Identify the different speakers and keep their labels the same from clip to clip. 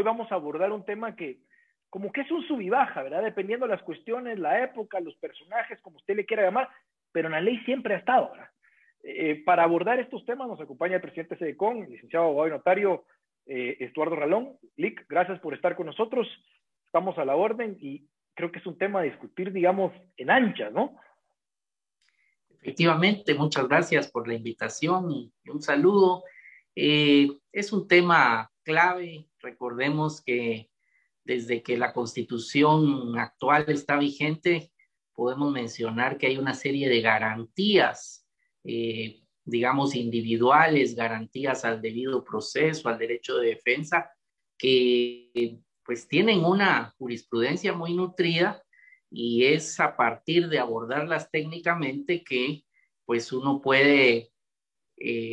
Speaker 1: hoy vamos a abordar un tema que como que es un sub y baja, ¿verdad? Dependiendo de las cuestiones, la época, los personajes, como usted le quiera llamar, pero en la ley siempre ha estado, ¿verdad? Para abordar estos temas nos acompaña el presidente de SEDECON, el licenciado abogado y notario Estuardo Ralón. Lic, gracias por estar con nosotros. Estamos a la orden y creo que es un tema a discutir, digamos, en anchas, ¿no?
Speaker 2: Efectivamente, muchas gracias por la invitación y un saludo. Es un tema clave. Recordemos que desde que la Constitución actual está vigente, podemos mencionar que hay una serie de garantías, digamos, individuales, garantías al debido proceso, al derecho de defensa, que pues tienen una jurisprudencia muy nutrida y es a partir de abordarlas técnicamente que pues uno puede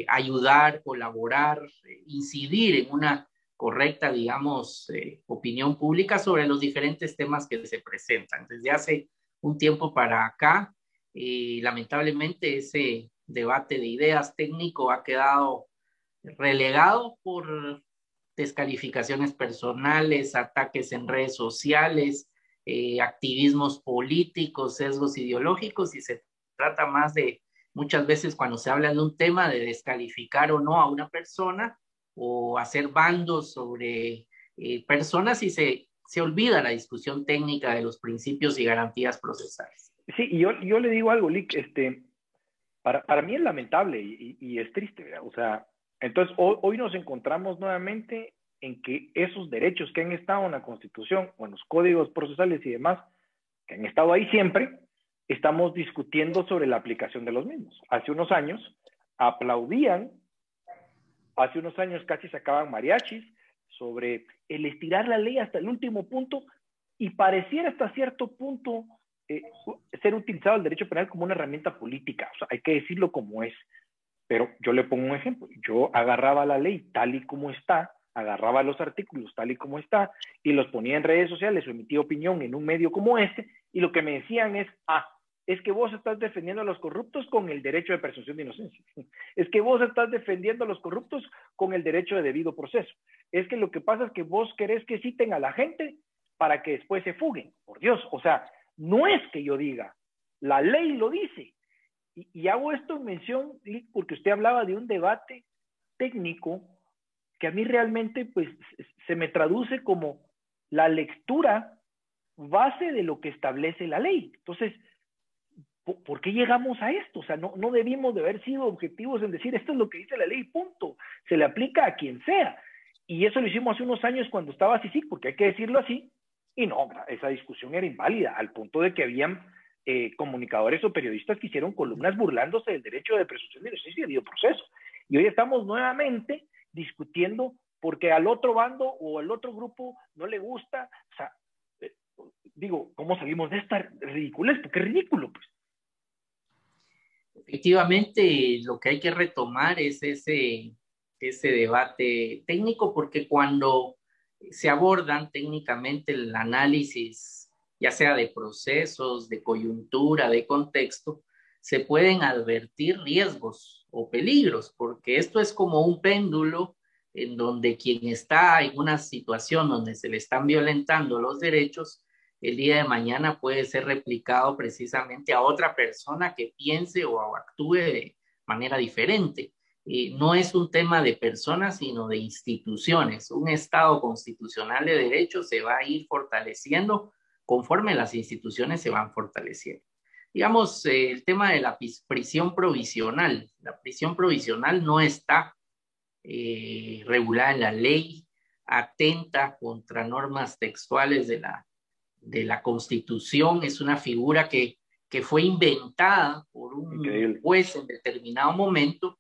Speaker 2: ayudar, colaborar, incidir en una correcta, digamos, opinión pública sobre los diferentes temas que se presentan. Desde hace un tiempo para acá, lamentablemente ese debate de ideas técnico ha quedado relegado por descalificaciones personales, ataques en redes sociales, activismos políticos, sesgos ideológicos, y se trata más de muchas veces cuando se habla de un tema de descalificar o no a una persona o hacer bandos sobre personas y se olvida la discusión técnica de los principios y garantías procesales.
Speaker 1: Sí, y yo le digo algo, Lic, para mí es lamentable y es triste, ¿verdad? O sea, entonces hoy nos encontramos nuevamente en que esos derechos que han estado en la Constitución o en los códigos procesales y demás, que han estado ahí siempre, estamos discutiendo sobre la aplicación de los mismos. Hace unos años aplaudían, hace unos años casi sacaban mariachis sobre el estirar la ley hasta el último punto y pareciera hasta cierto punto ser utilizado el derecho penal como una herramienta política. O sea, hay que decirlo como es. Pero yo le pongo un ejemplo. Yo agarraba la ley tal y como está, agarraba los artículos tal y como está y los ponía en redes sociales o emitía opinión en un medio como este y lo que me decían es que vos estás defendiendo a los corruptos con el derecho de presunción de inocencia. Es que vos estás defendiendo a los corruptos con el derecho de debido proceso. Es que lo que pasa es que vos querés que citen a la gente para que después se fuguen. Por Dios, o sea, no es que yo diga, la ley lo dice. Y hago esto en mención porque usted hablaba de un debate técnico que a mí realmente pues se me traduce como la lectura base de lo que establece la ley. Entonces, ¿por qué llegamos a esto? O sea, no debimos de haber sido objetivos en decir esto es lo que dice la ley, punto. Se le aplica a quien sea. Y eso lo hicimos hace unos años cuando estaba CICIG, porque hay que decirlo así. Y no, esa discusión era inválida, al punto de que habían comunicadores o periodistas que hicieron columnas burlándose del derecho de presunción de inocencia y debido proceso. Y hoy estamos nuevamente discutiendo porque al otro bando o al otro grupo no le gusta. O sea, digo, ¿cómo salimos de esta ridiculez? Porque es ridículo, pues.
Speaker 2: Efectivamente, lo que hay que retomar es ese debate técnico, porque cuando se abordan técnicamente el análisis, ya sea de procesos, de coyuntura, de contexto, se pueden advertir riesgos o peligros, porque esto es como un péndulo en donde quien está en una situación donde se le están violentando los derechos, el día de mañana puede ser replicado precisamente a otra persona que piense o actúe de manera diferente. No es un tema de personas, sino de instituciones. Un Estado constitucional de derecho se va a ir fortaleciendo conforme las instituciones se van fortaleciendo. Digamos, el tema de la prisión provisional. La prisión provisional no está regulada en la ley, atenta contra normas textuales de la Constitución, es una figura que fue inventada por un
Speaker 1: Increíble.
Speaker 2: juez en determinado momento,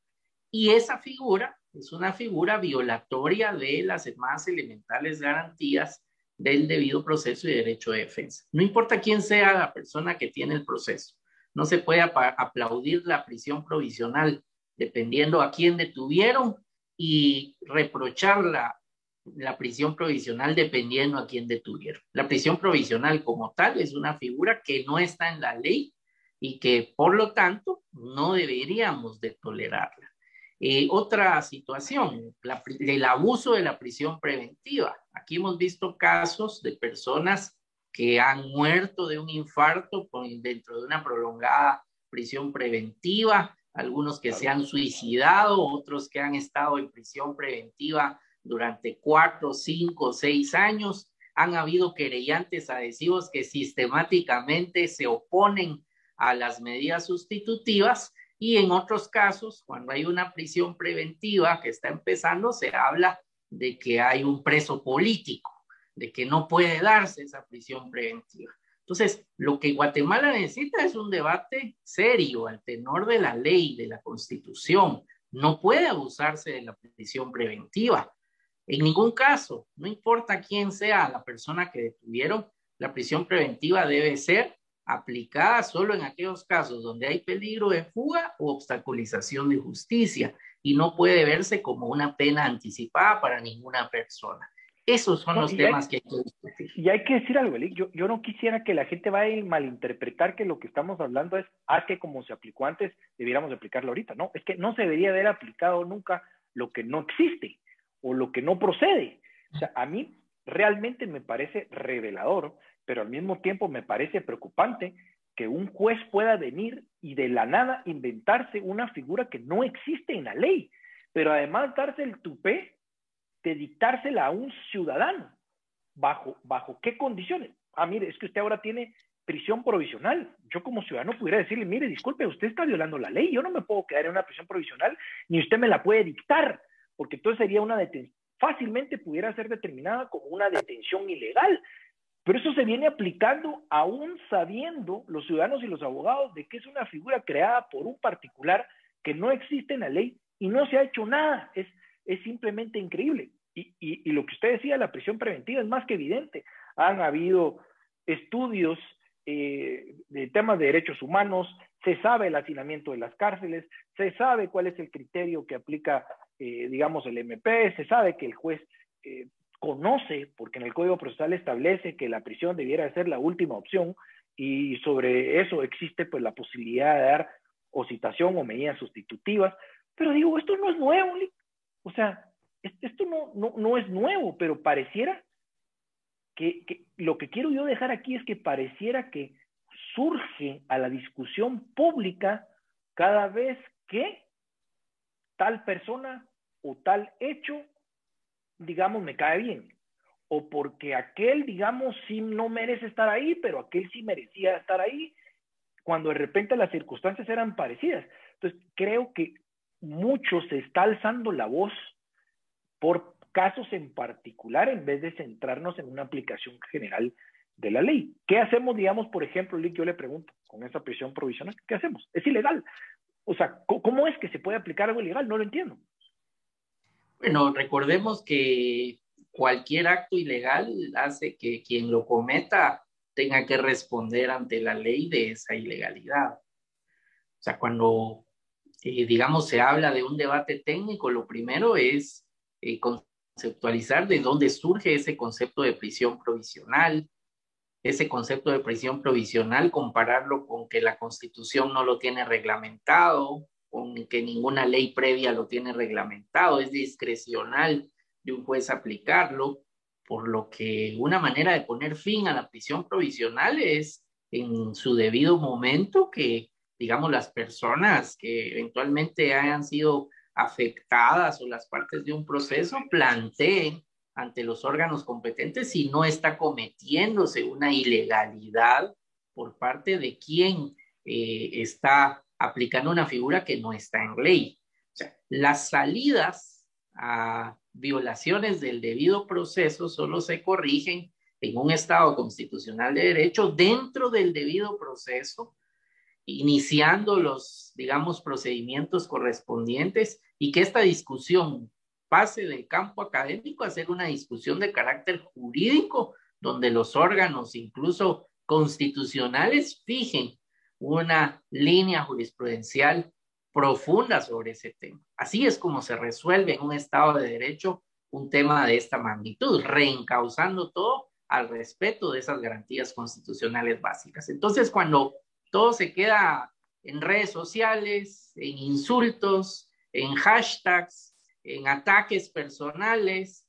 Speaker 2: y esa figura es una figura violatoria de las más elementales garantías del debido proceso y derecho de defensa. No importa quién sea la persona que tiene el proceso, no se puede aplaudir la prisión provisional dependiendo a quién detuvieron y reprochar la prisión provisional dependiendo a quién detuvieron. La prisión provisional como tal es una figura que no está en la ley y que por lo tanto no deberíamos de tolerarla. Otra situación, el abuso de la prisión preventiva. Aquí hemos visto casos de personas que han muerto de un infarto dentro de una prolongada prisión preventiva, algunos que se han suicidado, otros que han estado en prisión preventiva durante 4, 5, 6 años. Han habido querellantes adhesivos que sistemáticamente se oponen a las medidas sustitutivas, y en otros casos, cuando hay una prisión preventiva que está empezando, se habla de que hay un preso político, de que no puede darse esa prisión preventiva. Entonces, lo que Guatemala necesita es un debate serio al tenor de la ley, de la Constitución. No puede abusarse de la prisión preventiva. En ningún caso, no importa quién sea la persona que detuvieron, la prisión preventiva debe ser aplicada solo en aquellos casos donde hay peligro de fuga o obstaculización de justicia, y no puede verse como una pena anticipada para ninguna persona. Esos son los temas que hay que discutir.
Speaker 1: Y hay que decir algo, Elic, yo no quisiera que la gente vaya a malinterpretar que lo que estamos hablando es que como se aplicó antes, debiéramos aplicarlo ahorita. No, es que no se debería haber aplicado nunca lo que no existe o lo que no procede. O sea, a mí realmente me parece revelador, pero al mismo tiempo me parece preocupante que un juez pueda venir y de la nada inventarse una figura que no existe en la ley, pero además darse el tupé de dictársela a un ciudadano. ¿Bajo qué condiciones? Mire, es que usted ahora tiene prisión provisional. Yo como ciudadano pudiera decirle, mire, disculpe, usted está violando la ley, yo no me puedo quedar en una prisión provisional, ni usted me la puede dictar, porque entonces sería una detención, fácilmente pudiera ser determinada como una detención ilegal. Pero eso se viene aplicando aún sabiendo los ciudadanos y los abogados de que es una figura creada por un particular que no existe en la ley y no se ha hecho nada. Es simplemente increíble. Y lo que usted decía, la prisión preventiva es más que evidente. Han habido estudios de temas de derechos humanos, se sabe el hacinamiento de las cárceles, se sabe cuál es el criterio que aplica, digamos, el MP, se sabe que el juez conoce, porque en el Código Procesal establece que la prisión debiera ser la última opción, y sobre eso existe pues la posibilidad de dar o citación o medidas sustitutivas. Pero digo, esto no es nuevo, o sea, esto no es nuevo, pero pareciera que lo que quiero yo dejar aquí es que pareciera que surge a la discusión pública cada vez que tal persona o tal hecho, digamos, me cae bien, o porque aquel, digamos, sí no merece estar ahí, pero aquel sí merecía estar ahí, cuando de repente las circunstancias eran parecidas. Entonces, creo que mucho se está alzando la voz por casos en particular en vez de centrarnos en una aplicación general de la ley. ¿Qué hacemos, digamos, por ejemplo, Lick, yo le pregunto, con esa prisión provisional? ¿Qué hacemos? Es ilegal. O sea, ¿cómo es que se puede aplicar algo ilegal? No lo entiendo.
Speaker 2: Bueno, recordemos que cualquier acto ilegal hace que quien lo cometa tenga que responder ante la ley de esa ilegalidad. O sea, cuando, digamos, se habla de un debate técnico, lo primero es conceptualizar de dónde surge ese concepto de prisión provisional, ese concepto de prisión provisional, compararlo con que la Constitución no lo tiene reglamentado, con que ninguna ley previa lo tiene reglamentado, es discrecional de un juez aplicarlo, por lo que una manera de poner fin a la prisión provisional es en su debido momento que, digamos, las personas que eventualmente hayan sido afectadas o las partes de un proceso planteen ante los órganos competentes si no está cometiéndose una ilegalidad por parte de quien está aplicando una figura que no está en ley. O sea, las salidas a violaciones del debido proceso solo se corrigen en un Estado constitucional de derecho dentro del debido proceso, iniciando los, digamos, procedimientos correspondientes, y que esta discusión pase del campo académico a ser una discusión de carácter jurídico, donde los órganos, incluso constitucionales, fijen una línea jurisprudencial profunda sobre ese tema. Así es como se resuelve en un Estado de Derecho un tema de esta magnitud, reencauzando todo al respeto de esas garantías constitucionales básicas. Entonces, cuando todo se queda en redes sociales, en insultos, en hashtags, en ataques personales,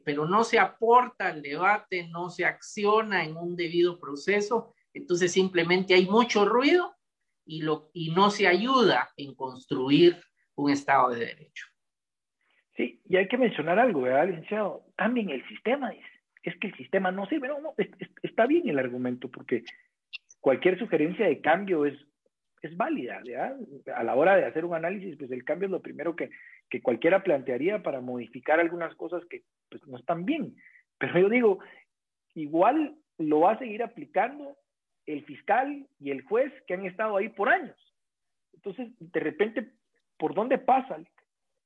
Speaker 2: pero no se aporta al debate, no se acciona en un debido proceso, entonces simplemente hay mucho ruido y no se ayuda en construir un Estado de Derecho.
Speaker 1: Sí, y hay que mencionar algo, ¿verdad, licenciado? Cambien el sistema, dice. Es que el sistema no sirve. No, está bien el argumento, porque cualquier sugerencia de cambio es válida, ¿verdad? A la hora de hacer un análisis, pues el cambio es lo primero que cualquiera plantearía para modificar algunas cosas que pues, no están bien. Pero yo digo, igual lo va a seguir aplicando el fiscal y el juez que han estado ahí por años. Entonces, de repente, ¿por dónde pasa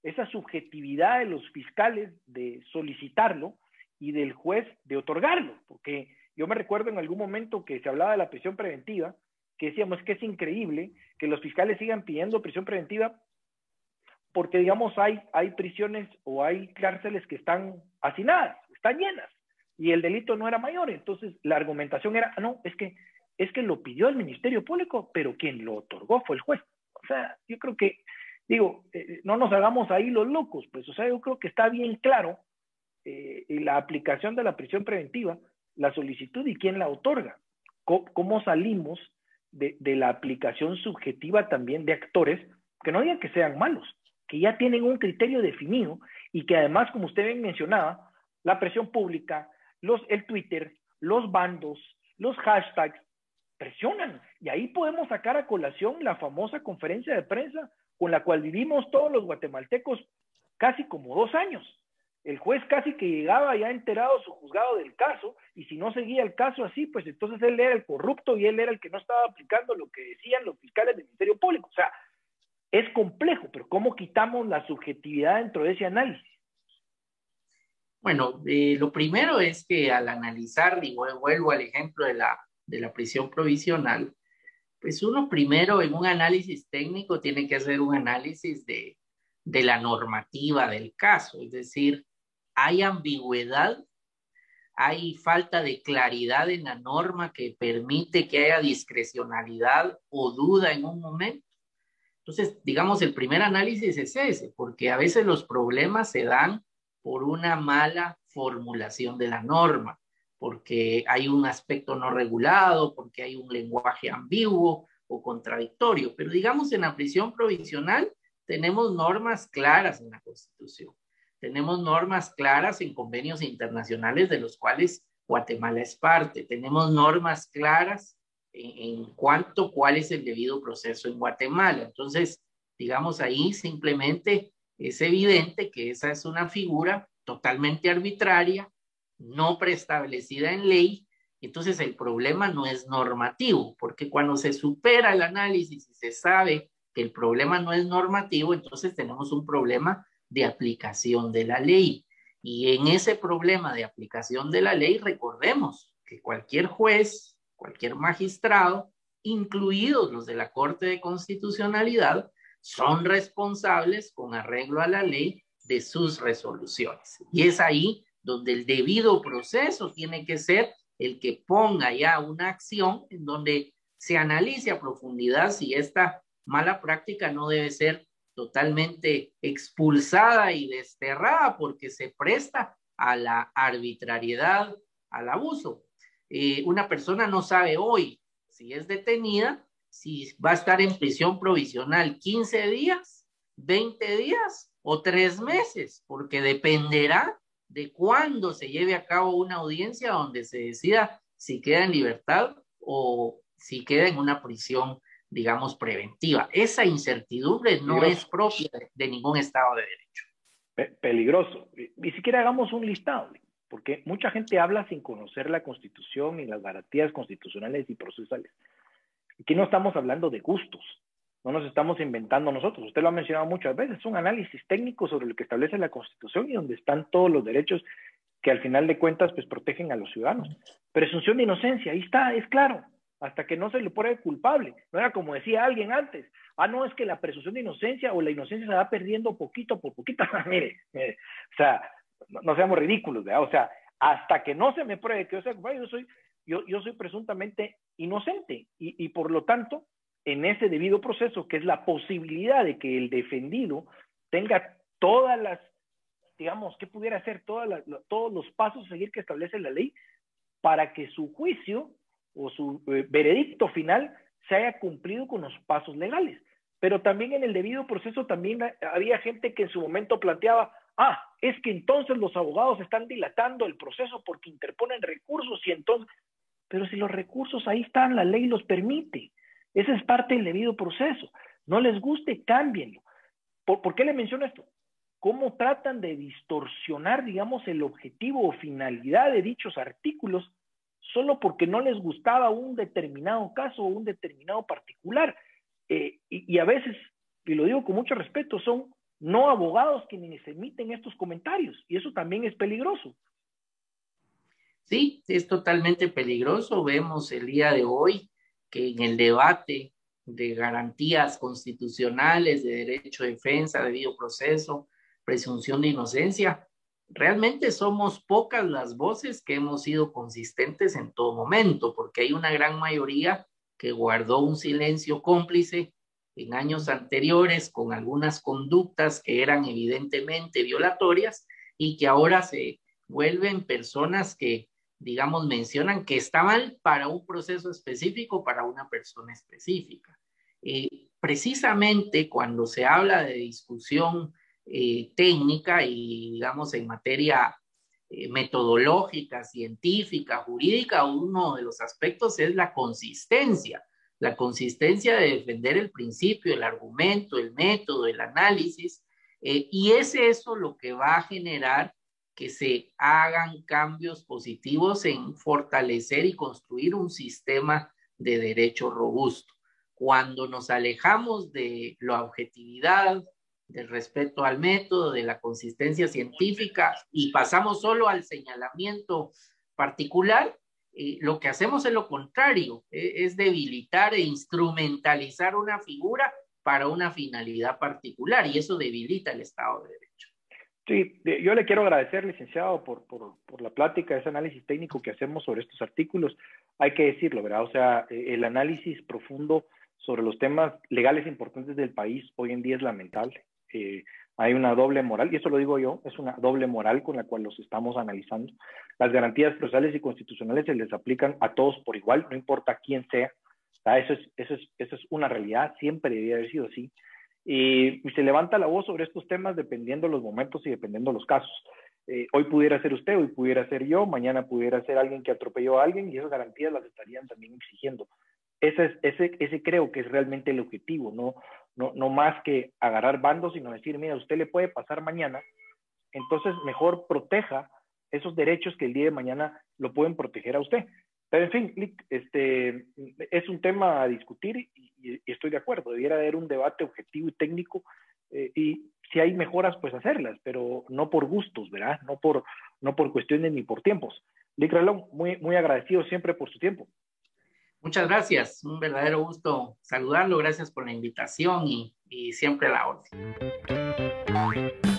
Speaker 1: esa subjetividad de los fiscales de solicitarlo y del juez de otorgarlo? Porque yo me recuerdo en algún momento que se hablaba de la prisión preventiva, que decíamos que es increíble que los fiscales sigan pidiendo prisión preventiva porque, digamos, hay prisiones o hay cárceles que están hacinadas, están llenas, y el delito no era mayor. Entonces, la argumentación era, no, es que lo pidió el Ministerio Público, pero quien lo otorgó fue el juez. O sea, yo creo que, digo, no nos hagamos ahí los locos, pues, o sea, yo creo que está bien claro la aplicación de la prisión preventiva, la solicitud y quién la otorga. ¿Cómo salimos de la aplicación subjetiva también de actores que no digan que sean malos, que ya tienen un criterio definido y que además, como usted bien mencionaba, la presión pública, el Twitter, los bandos, los hashtags, presionan. Y ahí podemos sacar a colación la famosa conferencia de prensa con la cual vivimos todos los guatemaltecos casi como 2 años. El juez casi que llegaba ya enterado su juzgado del caso, y si no seguía el caso así, pues entonces él era el corrupto y él era el que no estaba aplicando lo que decían los fiscales del Ministerio Público. O sea, es complejo, pero ¿cómo quitamos la subjetividad dentro de ese análisis?
Speaker 2: Bueno, lo primero es que al analizar, y vuelvo al ejemplo de la prisión provisional, pues uno primero en un análisis técnico tiene que hacer un análisis de la normativa del caso, es decir, ¿hay ambigüedad? ¿Hay falta de claridad en la norma que permite que haya discrecionalidad o duda en un momento? Entonces, digamos, el primer análisis es ese, porque a veces los problemas se dan por una mala formulación de la norma, porque hay un aspecto no regulado, porque hay un lenguaje ambiguo o contradictorio. Pero digamos, en la prisión provisional tenemos normas claras en la Constitución. Tenemos normas claras en convenios internacionales de los cuales Guatemala es parte. Tenemos normas claras en cuanto cuál es el debido proceso en Guatemala. Entonces, digamos, ahí simplemente es evidente que esa es una figura totalmente arbitraria, no preestablecida en ley. Entonces, el problema no es normativo, porque cuando se supera el análisis y se sabe que el problema no es normativo, entonces tenemos un problema de aplicación de la ley. Y en ese problema de aplicación de la ley, recordemos que cualquier juez, cualquier magistrado, incluidos los de la Corte de Constitucionalidad, son responsables con arreglo a la ley de sus resoluciones. Y es ahí donde el debido proceso tiene que ser el que ponga ya una acción en donde se analice a profundidad si esta mala práctica no debe ser totalmente expulsada y desterrada porque se presta a la arbitrariedad, al abuso. Una persona no sabe hoy si es detenida, si va a estar en prisión provisional 15 días, 20 días o 3 meses, porque dependerá de cuándo se lleve a cabo una audiencia donde se decida si queda en libertad o si queda en una prisión, digamos, preventiva. Esa incertidumbre no es propia de ningún Estado de Derecho.
Speaker 1: Peligroso. Ni siquiera hagamos un listado, porque mucha gente habla sin conocer la Constitución y las garantías constitucionales y procesales. Aquí no estamos hablando de gustos, no nos estamos inventando nosotros. Usted lo ha mencionado muchas veces, es un análisis técnico sobre lo que establece la Constitución y donde están todos los derechos que al final de cuentas pues protegen a los ciudadanos. Presunción de inocencia, ahí está, es claro, hasta que no se le pruebe culpable. No era como decía alguien antes, no, es que la presunción de inocencia o la inocencia se va perdiendo poquito por poquito. mire, o sea, no seamos ridículos, ¿verdad? O sea, hasta que no se me pruebe que yo sea culpable, yo soy presuntamente inocente y por lo tanto, en ese debido proceso, que es la posibilidad de que el defendido tenga todas las, digamos, ¿qué pudiera hacer? Todos los pasos a seguir que establece la ley para que su juicio o su veredicto final se haya cumplido con los pasos legales. Pero también en el debido proceso también había gente que en su momento planteaba, es que entonces los abogados están dilatando el proceso porque interponen recursos y entonces, pero si los recursos ahí están, la ley los permite. Esa es parte del debido proceso. No les guste, cámbienlo. ¿Por qué le menciono esto? ¿Cómo tratan de distorsionar, digamos, el objetivo o finalidad de dichos artículos solo porque no les gustaba un determinado caso o un determinado particular? Y a veces, y lo digo con mucho respeto, son no abogados quienes emiten estos comentarios, y eso también es peligroso.
Speaker 2: Sí, es totalmente peligroso. Vemos el día de hoy que en el debate de garantías constitucionales, de derecho de defensa, debido proceso, presunción de inocencia, realmente somos pocas las voces que hemos sido consistentes en todo momento, porque hay una gran mayoría que guardó un silencio cómplice en años anteriores con algunas conductas que eran evidentemente violatorias y que ahora se vuelven personas que, digamos, mencionan que está mal para un proceso específico, para una persona específica. Precisamente cuando se habla de discusión técnica y, digamos, en materia metodológica, científica, jurídica, uno de los aspectos es la consistencia de defender el principio, el argumento, el método, el análisis, y es eso lo que va a generar que se hagan cambios positivos en fortalecer y construir un sistema de derecho robusto. Cuando nos alejamos de la objetividad, del respeto al método, de la consistencia científica y pasamos solo al señalamiento particular, lo que hacemos es lo contrario, es debilitar e instrumentalizar una figura para una finalidad particular y eso debilita el Estado de Derecho.
Speaker 1: Sí, yo le quiero agradecer, licenciado, por la plática, ese análisis técnico que hacemos sobre estos artículos. Hay que decirlo, ¿verdad? O sea, el análisis profundo sobre los temas legales importantes del país hoy en día es lamentable. Hay una doble moral, y eso lo digo yo, es una doble moral con la cual los estamos analizando. Las garantías procesales y constitucionales se les aplican a todos por igual, no importa quién sea. Eso es una realidad, siempre debería haber sido así. Y se levanta la voz sobre estos temas dependiendo los momentos y dependiendo los casos. Hoy pudiera ser usted, hoy pudiera ser yo, mañana pudiera ser alguien que atropelló a alguien y esas garantías las estarían también exigiendo. Ese creo que es realmente el objetivo, no más que agarrar bandos, sino decir, mira, usted le puede pasar mañana, entonces mejor proteja esos derechos que el día de mañana lo pueden proteger a usted. Pero en fin, es un tema a discutir y estoy de acuerdo, debiera haber un debate objetivo y técnico y si hay mejoras, pues hacerlas, pero no por gustos, ¿verdad? No por cuestiones ni por tiempos. Lic Ralón, muy agradecido siempre por su tiempo.
Speaker 2: Muchas gracias, un verdadero gusto saludarlo, gracias por la invitación y siempre a la orden.